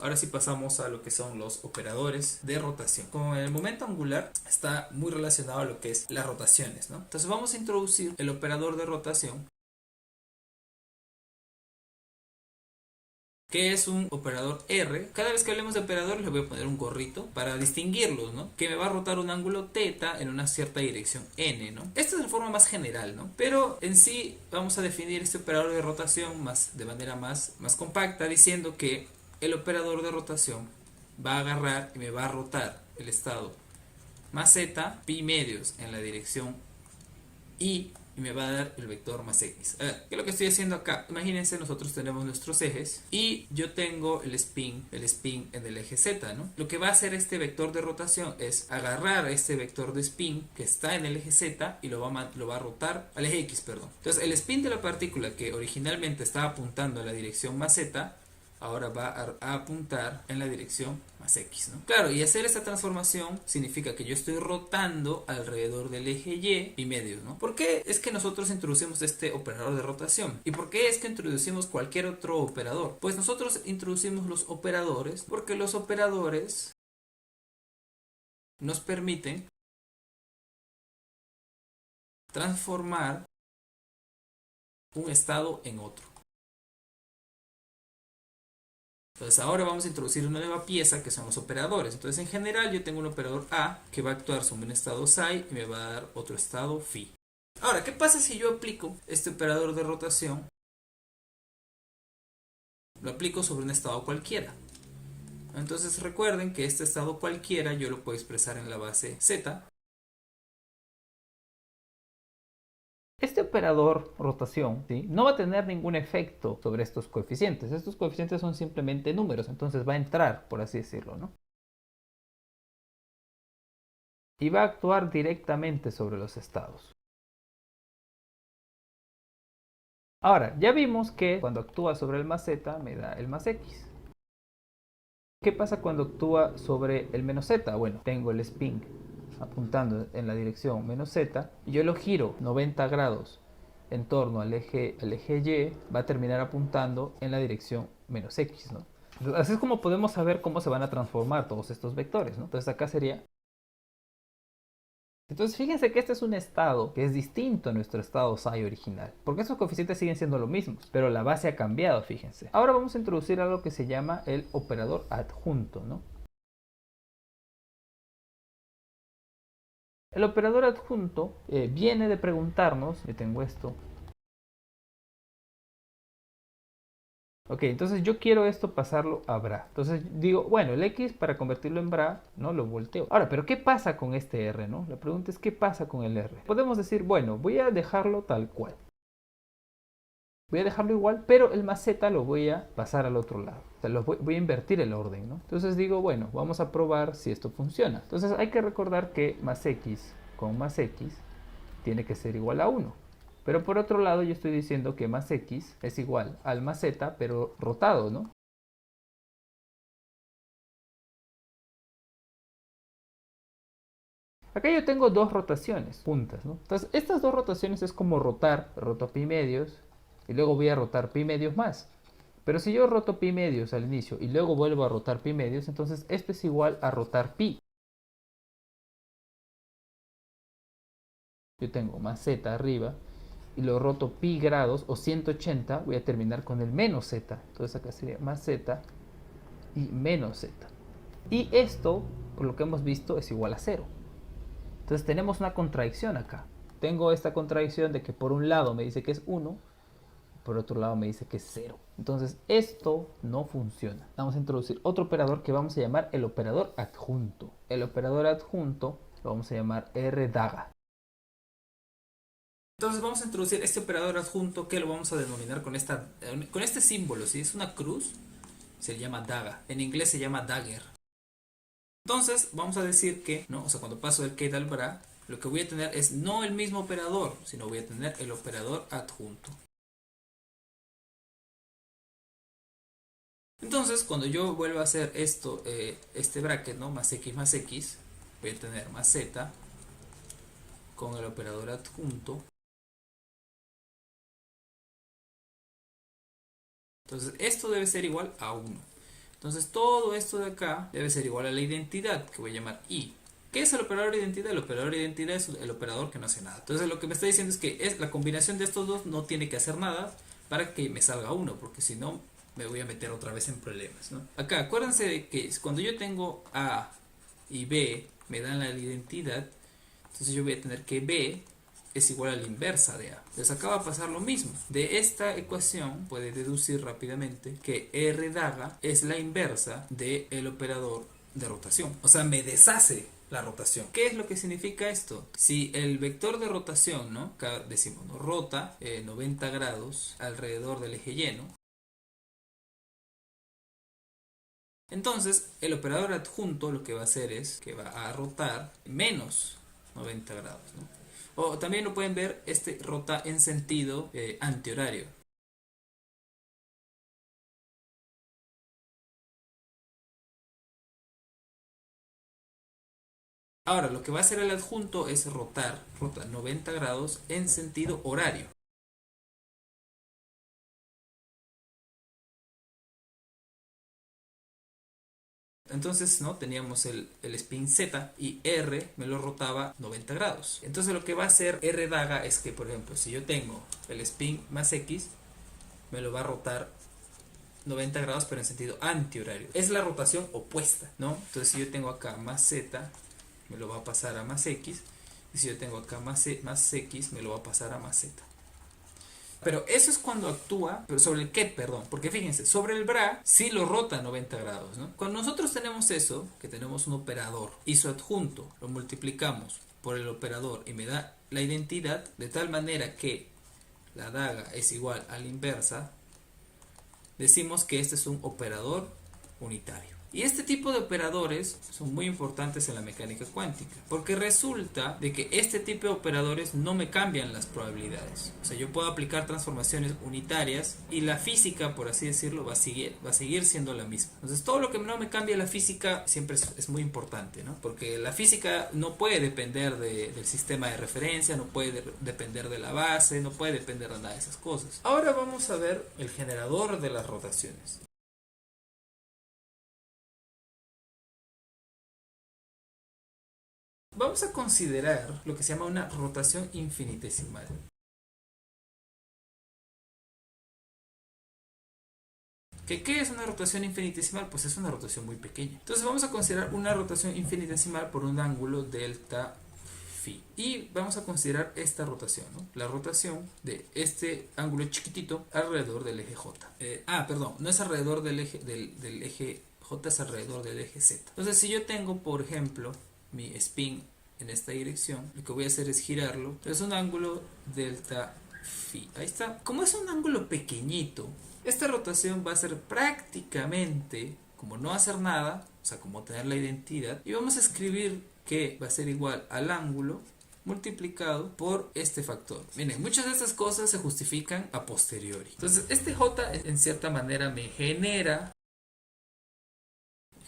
Ahora sí pasamos a lo que son los operadores de rotación. Como el momento angular está muy relacionado a lo que es las rotaciones, ¿no? Entonces vamos a introducir el operador de rotación, que es un operador R. Cada vez que hablemos de operadores le voy a poner un gorrito para distinguirlos, ¿no? Que me va a rotar un ángulo θ en una cierta dirección n, ¿no? Esta es la forma más general, ¿no? Pero en sí vamos a definir este operador de rotación de manera más compacta, diciendo que el operador de rotación va a agarrar y me va a rotar el estado más z pi medios en la dirección y me va a dar el vector más x. A ver, ¿qué es lo que estoy haciendo acá? Imagínense, nosotros tenemos nuestros ejes y yo tengo el spin en el eje z, ¿no? Lo que va a hacer este vector de rotación es agarrar este vector de spin que está en el eje z y lo va a rotar al eje x, perdón. Entonces el spin de la partícula que originalmente estaba apuntando a la dirección más z, ahora va a apuntar en la dirección más x, ¿no? Claro, y hacer esta transformación significa que yo estoy rotando alrededor del eje y pi medios, ¿no? ¿Por qué es que nosotros introducimos este operador de rotación? ¿Y por qué es que introducimos cualquier otro operador? Pues nosotros introducimos los operadores porque los operadores nos permiten transformar un estado en otro. Entonces ahora vamos a introducir una nueva pieza que son los operadores. Entonces en general yo tengo un operador A que va a actuar sobre un estado psi y me va a dar otro estado phi. Ahora, ¿qué pasa si yo aplico este operador de rotación? Lo aplico sobre un estado cualquiera. Entonces recuerden que este estado cualquiera yo lo puedo expresar en la base z. Este operador rotación, ¿sí?, no va a tener ningún efecto sobre estos coeficientes. Estos coeficientes son simplemente números, entonces va a entrar, por así decirlo, ¿no? Y va a actuar directamente sobre los estados. Ahora, ya vimos que cuando actúa sobre el más z me da el más x. ¿Qué pasa cuando actúa sobre el menos z? Bueno, tengo el spin apuntando en la dirección menos z y yo lo giro 90 grados en torno al eje y, va a terminar apuntando en la dirección menos x, ¿no? Así es como podemos saber cómo se van a transformar todos estos vectores, ¿no? Entonces acá sería... Entonces fíjense que este es un estado que es distinto a nuestro estado psi original, porque esos coeficientes siguen siendo los mismos, pero la base ha cambiado, fíjense. Ahora vamos a introducir algo que se llama el operador adjunto, ¿no? El operador adjunto viene de preguntarnos, yo tengo esto. Ok, entonces yo quiero esto pasarlo a bra. Entonces digo, bueno, el x para convertirlo en bra, ¿no? Lo volteo. Ahora, ¿pero qué pasa con este r, no? La pregunta es, ¿qué pasa con el r? Podemos decir, bueno, voy a dejarlo tal cual. Voy a dejarlo igual, pero el más z lo voy a pasar al otro lado. O sea, voy a invertir el orden, ¿no? Entonces digo, bueno, vamos a probar si esto funciona. Entonces hay que recordar que más x con más x tiene que ser igual a 1. Pero por otro lado yo estoy diciendo que más x es igual al más z, pero rotado, ¿no? Acá yo tengo dos rotaciones juntas, ¿no? Entonces estas dos rotaciones es como rotar, roto pi medios y luego voy a rotar pi medios más. Pero si yo roto pi medios al inicio y luego vuelvo a rotar pi medios, entonces esto es igual a rotar pi. Yo tengo más z arriba y lo roto pi grados o 180, voy a terminar con el menos z. Entonces acá sería más z y menos z. Y esto, por lo que hemos visto, es igual a 0. Entonces tenemos una contradicción acá. Tengo esta contradicción de que por un lado me dice que es 1, por otro lado me dice que es 0. Entonces esto no funciona. Vamos a introducir otro operador que vamos a llamar el operador adjunto. El operador adjunto lo vamos a llamar rdaga. Entonces vamos a introducir este operador adjunto que lo vamos a denominar con este símbolo. Si es una cruz, se llama daga. En inglés se llama dagger. Entonces vamos a decir que, ¿no? O sea, cuando paso del Kate al bra, lo que voy a tener es no el mismo operador, sino voy a tener el operador adjunto. Entonces, cuando yo vuelva a hacer esto, este bracket, ¿no? Más x, voy a tener más z con el operador adjunto. Entonces, esto debe ser igual a 1. Entonces todo esto de acá debe ser igual a la identidad, que voy a llamar I. ¿Qué es el operador de identidad? El operador de identidad es el operador que no hace nada. Entonces lo que me está diciendo es que la combinación de estos dos no tiene que hacer nada para que me salga uno, porque si no me voy a meter otra vez en problemas, ¿no? Acá acuérdense de que cuando yo tengo A y B me dan la identidad, entonces yo voy a tener que B es igual a la inversa de A. Entonces acá va a pasar lo mismo. De esta ecuación puede deducir rápidamente que R daga es la inversa del operador de rotación. O sea, me deshace la rotación. ¿Qué es lo que significa esto? Si el vector de rotación, ¿no? Acá decimos, ¿no? Rota 90 grados alrededor del eje lleno. Entonces, el operador adjunto lo que va a hacer es que va a rotar menos 90 grados, ¿no? O también lo pueden ver, este rota en sentido antihorario. Ahora, lo que va a hacer el adjunto es rota 90 grados en sentido horario. Entonces, ¿no? Teníamos el spin Z y R me lo rotaba 90 grados. Entonces lo que va a hacer R daga es que, por ejemplo, si yo tengo el spin más X, me lo va a rotar 90 grados pero en sentido antihorario. Es la rotación opuesta, ¿no? Entonces si yo tengo acá más Z, me lo va a pasar a más X. Y si yo tengo acá más X, me lo va a pasar a más Z. Pero eso es cuando actúa, pero sobre el qué, perdón, porque fíjense, sobre el bra sí lo rota 90 grados, ¿no? Cuando nosotros tenemos eso, que tenemos un operador y su adjunto lo multiplicamos por el operador y me da la identidad, de tal manera que la daga es igual a la inversa, decimos que este es un operador unitario. Y este tipo de operadores son muy importantes en la mecánica cuántica, porque resulta de que este tipo de operadores no me cambian las probabilidades. O sea, yo puedo aplicar transformaciones unitarias y la física, por así decirlo, va a seguir siendo la misma. Entonces, todo lo que no me cambia la física siempre es muy importante, ¿no? Porque la física no puede depender del sistema de referencia, no puede depender de la base, no puede depender de nada de esas cosas. Ahora vamos a ver el generador de las rotaciones. Vamos a considerar lo que se llama una rotación infinitesimal. ¿Qué es una rotación infinitesimal? Pues es una rotación muy pequeña. Entonces vamos a considerar una rotación infinitesimal por un ángulo delta phi. Y vamos a considerar esta rotación, ¿no? La rotación de este ángulo chiquitito alrededor del eje J. Perdón, no es alrededor del eje J, es alrededor del eje Z. Entonces si yo tengo, por ejemplo, mi spin en esta dirección, lo que voy a hacer es girarlo. Es un ángulo delta phi. Ahí está. Como es un ángulo pequeñito, esta rotación va a ser prácticamente como no hacer nada, o sea, como tener la identidad. Y vamos a escribir que va a ser igual al ángulo multiplicado por este factor. Miren, muchas de estas cosas se justifican a posteriori. Entonces, este J en cierta manera me genera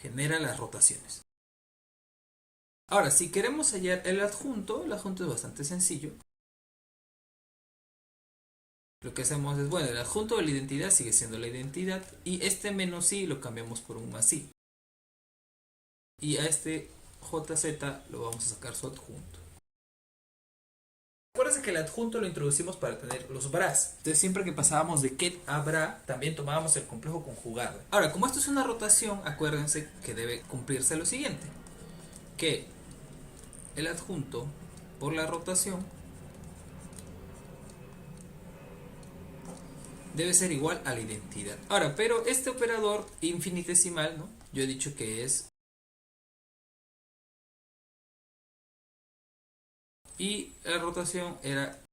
las rotaciones. Ahora, si queremos hallar el adjunto es bastante sencillo. Lo que hacemos es, bueno, el adjunto de la identidad sigue siendo la identidad y este menos i lo cambiamos por un más i. Y a este jz lo vamos a sacar su adjunto. Acuérdense que el adjunto lo introducimos para tener los bras. Entonces siempre que pasábamos de ket a bra, también tomábamos el complejo conjugado. Ahora, como esto es una rotación, acuérdense que debe cumplirse lo siguiente. Que el adjunto por la rotación debe ser igual a la identidad. Ahora, pero este operador infinitesimal, ¿no? Yo he dicho que es... Y la rotación era...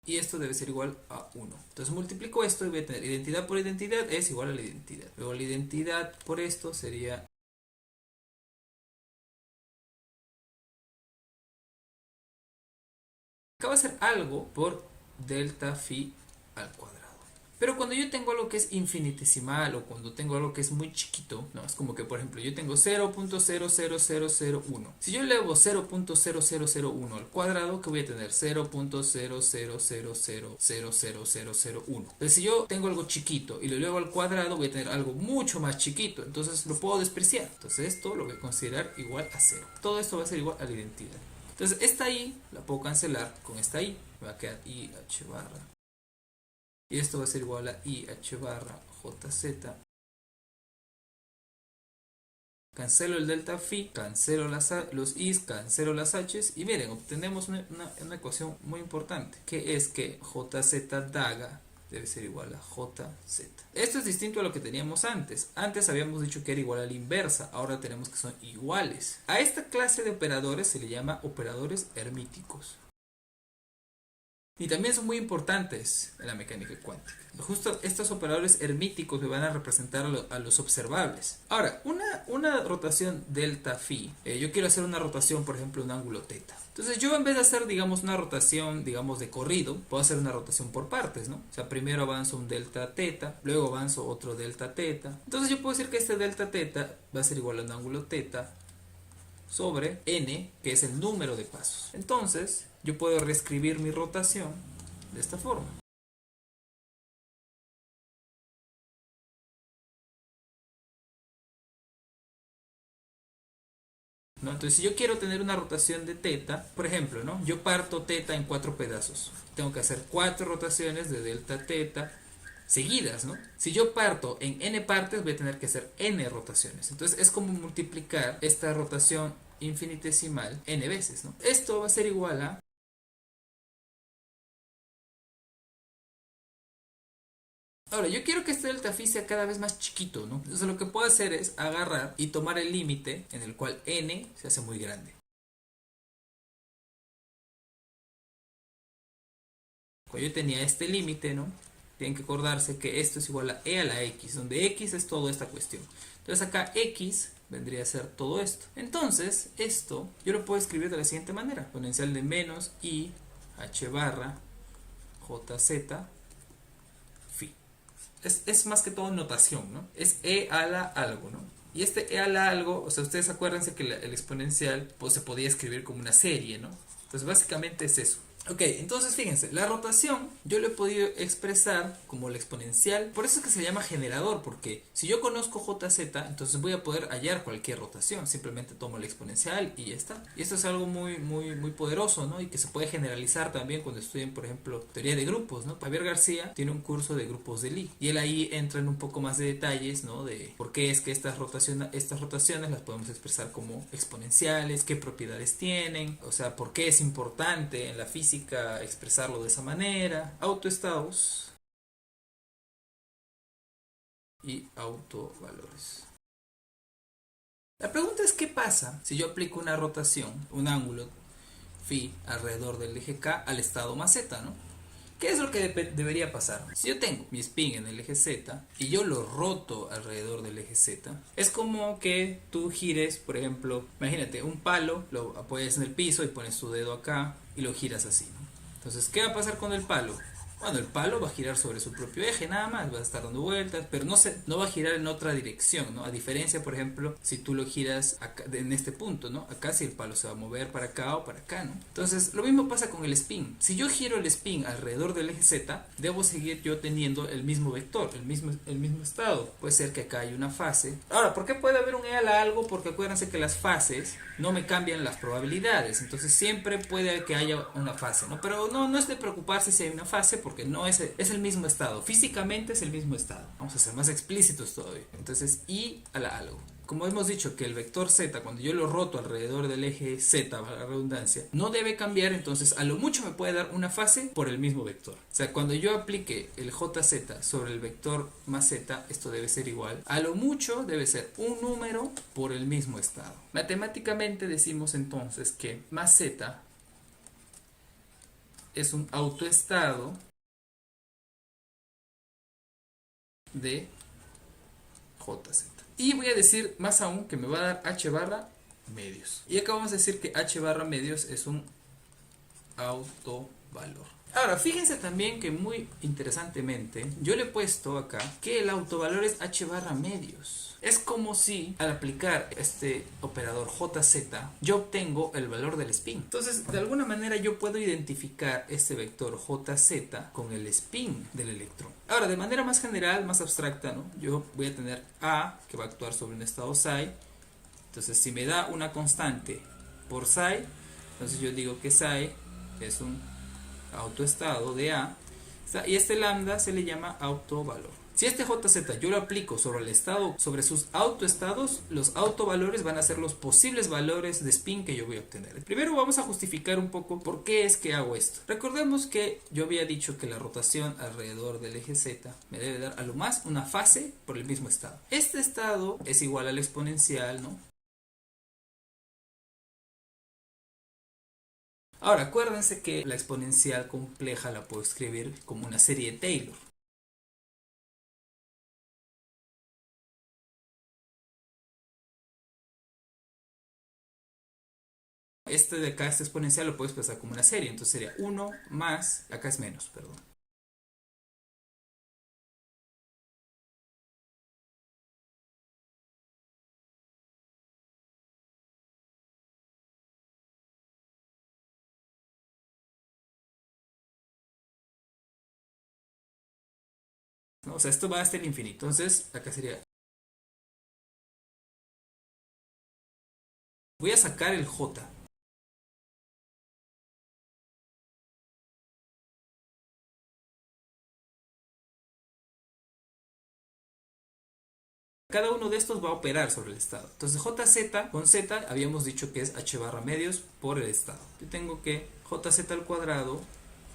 Y esto debe ser igual a 1. Entonces multiplico esto y voy a tener identidad por identidad es igual a la identidad. Luego la identidad por esto sería... Acá va a ser algo por delta phi al cuadrado. Pero cuando yo tengo algo que es infinitesimal o cuando tengo algo que es muy chiquito, no, es como que por ejemplo yo tengo 0.00001. Si yo elevo 0.0001 al cuadrado, ¿qué voy a tener? 0.000000001. Entonces si yo tengo algo chiquito y lo elevo al cuadrado, voy a tener algo mucho más chiquito. Entonces lo puedo despreciar. Entonces esto lo voy a considerar igual a 0. Todo esto va a ser igual a la identidad. Entonces esta i la puedo cancelar con esta i. Me va a quedar i h barra. Y esto va a ser igual a i h barra jz. Cancelo el delta phi, cancelo los i's, cancelo las h's. Y miren, obtenemos una ecuación muy importante, que es que jz daga debe ser igual a jz. Esto es distinto a lo que teníamos antes. Antes habíamos dicho que era igual a la inversa, ahora tenemos que son iguales. A esta clase de operadores se le llama operadores hermíticos. Y también son muy importantes en la mecánica cuántica. Justo estos operadores hermíticos me van a representar a los observables. Ahora, una rotación delta phi, yo quiero hacer una rotación, por ejemplo, un ángulo teta. Entonces yo en vez de hacer, digamos, una rotación, digamos, de corrido, puedo hacer una rotación por partes, ¿no? O sea, primero avanzo un delta teta, luego avanzo otro delta teta. Entonces yo puedo decir que este delta teta va a ser igual a un ángulo teta sobre n, que es el número de pasos. Entonces yo puedo reescribir mi rotación de esta forma. ¿No? Entonces si yo quiero tener una rotación de teta, por ejemplo, ¿no? Yo parto teta en 4 pedazos. Tengo que hacer 4 rotaciones de delta teta seguidas, ¿no? Si yo parto en n partes, voy a tener que hacer n rotaciones. Entonces es como multiplicar esta rotación infinitesimal n veces, ¿no? Esto va a ser igual a... Ahora, yo quiero que este delta phi sea cada vez más chiquito, ¿no? Entonces lo que puedo hacer es agarrar y tomar el límite en el cual n se hace muy grande. Cuando yo tenía este límite, ¿no? Tienen que acordarse que esto es igual a e a la x, donde x es toda esta cuestión. Entonces acá x vendría a ser todo esto. Entonces, esto yo lo puedo escribir de la siguiente manera. Exponencial de menos i h barra jz phi. Es más que todo notación, ¿no? Es e a la algo, ¿no? Y este e a la algo, o sea, ustedes acuérdense que el exponencial pues, se podía escribir como una serie, ¿no? Entonces básicamente es eso. Ok, entonces fíjense, la rotación yo lo he podido expresar como la exponencial, por eso es que se llama generador, porque si yo conozco jz, entonces voy a poder hallar cualquier rotación, simplemente tomo la exponencial y ya está. Y esto es algo muy poderoso, ¿no? Y que se puede generalizar también cuando estudien, por ejemplo, teoría de grupos, ¿no? Javier García tiene un curso de grupos de Lie, y él ahí entra en un poco más de detalles, ¿no? De por qué es que estas rotaciones las podemos expresar como exponenciales, qué propiedades tienen, o sea, por qué es importante en la física expresarlo de esa manera, autoestados y autovalores. La pregunta es qué pasa si yo aplico una rotación, un ángulo phi alrededor del eje K al estado más z, ¿no? ¿Qué es lo que debería pasar? Si yo tengo mi spin en el eje Z y yo lo roto alrededor del eje Z, es como que tú gires, por ejemplo, imagínate un palo, lo apoyas en el piso y pones tu dedo acá y lo giras así, ¿no? Entonces, ¿qué va a pasar con el palo? Bueno, el palo va a girar sobre su propio eje nada más, va a estar dando vueltas, pero no va a girar en otra dirección, ¿no? A diferencia, por ejemplo, si tú lo giras acá, en este punto, ¿no? Acá sí el palo se va a mover para acá o para acá, ¿no? Entonces, lo mismo pasa con el spin. Si yo giro el spin alrededor del eje Z, debo seguir yo teniendo el mismo vector, el mismo estado. Puede ser que acá hay una fase. Ahora, ¿por qué puede haber un e a la algo? Porque acuérdense que las fases no me cambian las probabilidades, entonces siempre puede que haya una fase, ¿no? Pero no es de preocuparse si hay una fase, porque no es el mismo estado, físicamente es el mismo estado. Vamos a ser más explícitos todavía. Entonces i a la algo. Como hemos dicho que el vector z, cuando yo lo roto alrededor del eje z, a la redundancia, no debe cambiar, entonces a lo mucho me puede dar una fase por el mismo vector. O sea, cuando yo aplique el jz sobre el vector más z, esto debe ser igual. A lo mucho debe ser un número por el mismo estado. Matemáticamente decimos entonces que más z es un autoestado de jz. Y voy a decir más aún que me va a dar h barra medios. Y acá vamos a decir que h barra medios es un autovalor. Ahora, fíjense también que muy interesantemente, yo le he puesto acá que el autovalor es h barra medios. Es como si al aplicar este operador JZ, yo obtengo el valor del spin. Entonces, de alguna manera yo puedo identificar este vector JZ con el spin del electrón. Ahora, de manera más general, más abstracta, ¿no? Yo voy a tener A que va a actuar sobre un estado psi. Entonces, si me da una constante por psi, entonces yo digo que psi es un autoestado de A, y este lambda se le llama autovalor. Si este JZ yo lo aplico sobre el estado, sobre sus autoestados, los autovalores van a ser los posibles valores de spin que yo voy a obtener. Primero vamos a justificar un poco por qué es que hago esto. Recordemos que yo había dicho que la rotación alrededor del eje Z me debe dar a lo más una fase por el mismo estado. Este estado es igual al exponencial, ¿no? Ahora, acuérdense que la exponencial compleja la puedo escribir como una serie de Taylor. Este de acá, este exponencial, lo puedes expresar como una serie. Entonces sería 1 más, acá es menos, perdón. ¿No? O sea, esto va hasta el infinito. Entonces, acá sería... Voy a sacar el J. Cada uno de estos va a operar sobre el estado. Entonces JZ con Z habíamos dicho que es h barra medios por el estado. Yo tengo que JZ al cuadrado,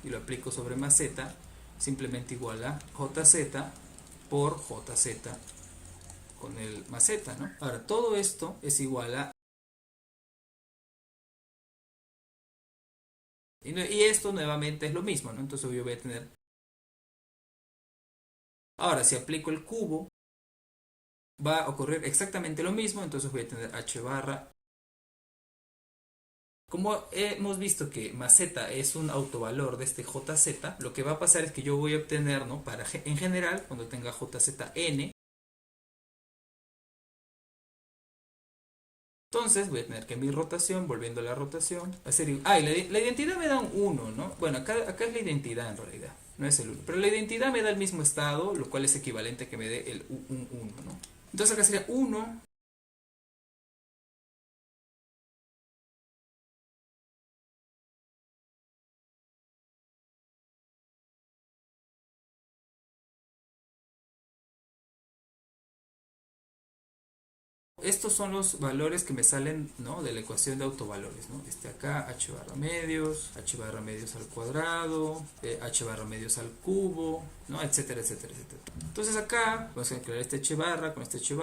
y lo aplico sobre más Z, simplemente igual a JZ por JZ con el más Z, ¿no? Ahora, todo esto es igual a... Y esto nuevamente es lo mismo, ¿no? Entonces yo voy a tener... Ahora, si aplico el cubo, va a ocurrir exactamente lo mismo, entonces voy a tener h barra. Como hemos visto que más z es un autovalor de este jz, lo que va a pasar es que yo voy a obtener, ¿no? En general, cuando tenga jzn, entonces voy a tener que mi rotación, volviendo a la rotación, va a ser... y la identidad me da un 1, ¿no? Bueno, acá es la identidad en realidad, no es el 1. Pero la identidad me da el mismo estado, lo cual es equivalente a que me dé un 1, ¿no? Entonces acá sería 1 estos son los valores que me salen, ¿no? De la ecuación de autovalores, ¿no? Acá h barra medios al cuadrado, h barra medios al cubo, ¿no? Etcétera, etcétera, etcétera. Entonces acá vamos a crear este h barra con este h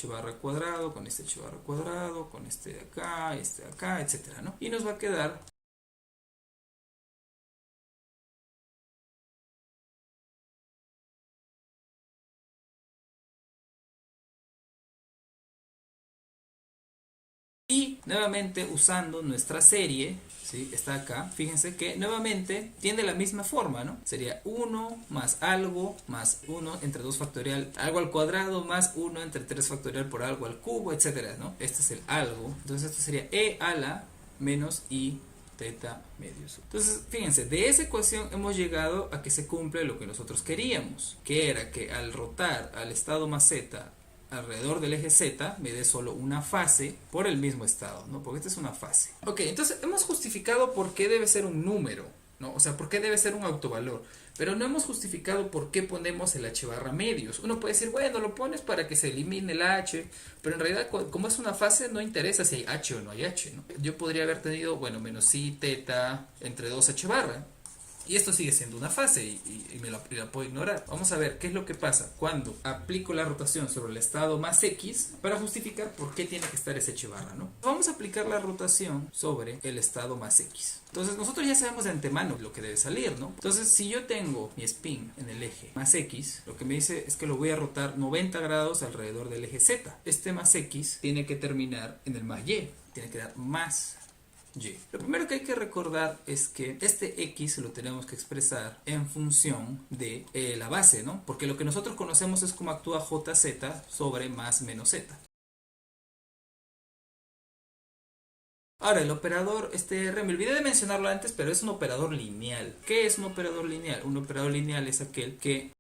barra cuadrado, con este h barra cuadrado, con este de acá, etcétera, ¿no? Y nos va a quedar y nuevamente usando nuestra serie, ¿sí? Está acá, fíjense que nuevamente tiene la misma forma, ¿no? Sería 1 más algo más 1 entre 2 factorial, algo al cuadrado más 1 entre 3 factorial por algo al cubo, etcétera, ¿no? Este es el algo, entonces esto sería e a la menos i teta medios. Entonces, fíjense, de esa ecuación hemos llegado a que se cumple lo que nosotros queríamos, que era que al rotar al estado más z alrededor del eje Z me dé solo una fase por el mismo estado, ¿no? Porque esta es una fase. Ok, entonces hemos justificado por qué debe ser un número, ¿no? O sea, por qué debe ser un autovalor. Pero no hemos justificado por qué ponemos el h barra medios. Uno puede decir, bueno, lo pones para que se elimine el h, pero en realidad, como es una fase, no interesa si hay h o no hay h, ¿no? Yo podría haber tenido, bueno, menos i teta entre 2 h barra. Y esto sigue siendo una fase y me la puedo ignorar. Vamos a ver qué es lo que pasa cuando aplico la rotación sobre el estado más x para justificar por qué tiene que estar ese h barra, ¿no? Vamos a aplicar la rotación sobre el estado más x. Entonces nosotros ya sabemos de antemano lo que debe salir, ¿no? Entonces si yo tengo mi spin en el eje más x, lo que me dice es que lo voy a rotar 90 grados alrededor del eje z. Este más x tiene que terminar en el más y, tiene que dar más y. Lo primero que hay que recordar es que este x lo tenemos que expresar en función de la base, ¿no? Porque lo que nosotros conocemos es cómo actúa jz sobre más menos z. Ahora, el operador R, me olvidé de mencionarlo antes, pero es un operador lineal. ¿Qué es un operador lineal? Un operador lineal es aquel que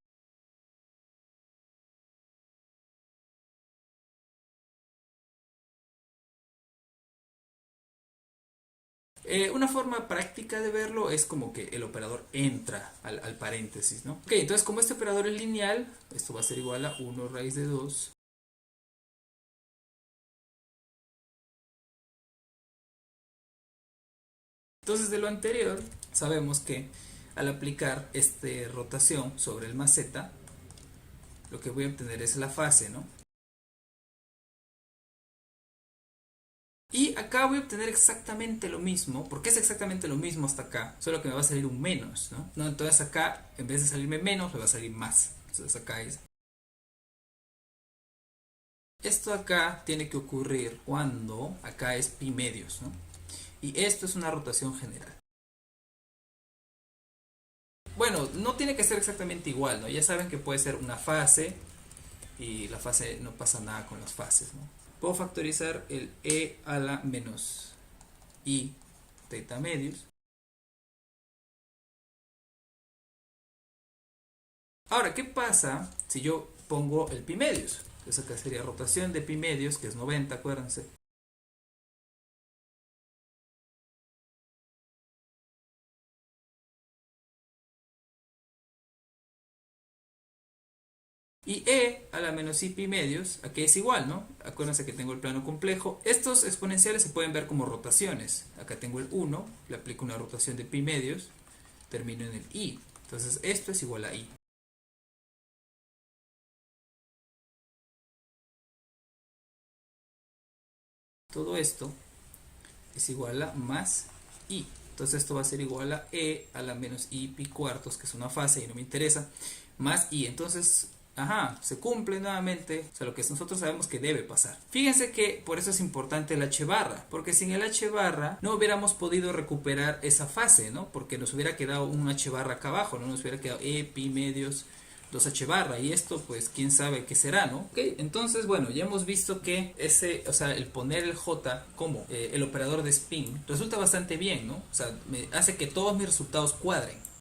una forma práctica de verlo es como que el operador entra al paréntesis, ¿no? Ok, entonces como este operador es lineal, esto va a ser igual a 1 raíz de 2. Entonces de lo anterior, sabemos que al aplicar esta rotación sobre el más z, lo que voy a obtener es la fase, ¿no? Y acá voy a obtener exactamente lo mismo, porque es exactamente lo mismo hasta acá, solo que me va a salir un menos, ¿no? No, entonces acá, en vez de salirme menos, me va a salir más. Entonces acá es... Esto acá tiene que ocurrir cuando acá es pi medios, ¿no? Y esto es una rotación general. Bueno, no tiene que ser exactamente igual, ¿no? Ya saben que puede ser una fase y la fase no pasa nada con las fases, ¿no? Puedo factorizar el e a la menos i teta medios. Ahora, ¿qué pasa si yo pongo el pi medios? Entonces acá sería rotación de pi medios, que es 90, acuérdense. Y e a la menos i pi medios, aquí es igual, ¿no? Acuérdense que tengo el plano complejo. Estos exponenciales se pueden ver como rotaciones. Acá tengo el 1, le aplico una rotación de pi medios, termino en el i. Entonces esto es igual a i. Todo esto es igual a más i. Entonces esto va a ser igual a e a la menos i pi cuartos, que es una fase y no me interesa, más i. Entonces, ajá, se cumple nuevamente, o sea, lo que nosotros sabemos que debe pasar. Fíjense que por eso es importante el h barra, porque sin el h barra no hubiéramos podido recuperar esa fase, ¿no? Porque nos hubiera quedado un h barra acá abajo, no nos hubiera quedado e pi medios 2h barra, y esto pues quién sabe qué será, ¿no? Ok, entonces bueno, ya hemos visto que ese, o sea, el poner el j como el operador de spin resulta bastante bien, ¿no? O sea, me hace que todos mis resultados cuadren.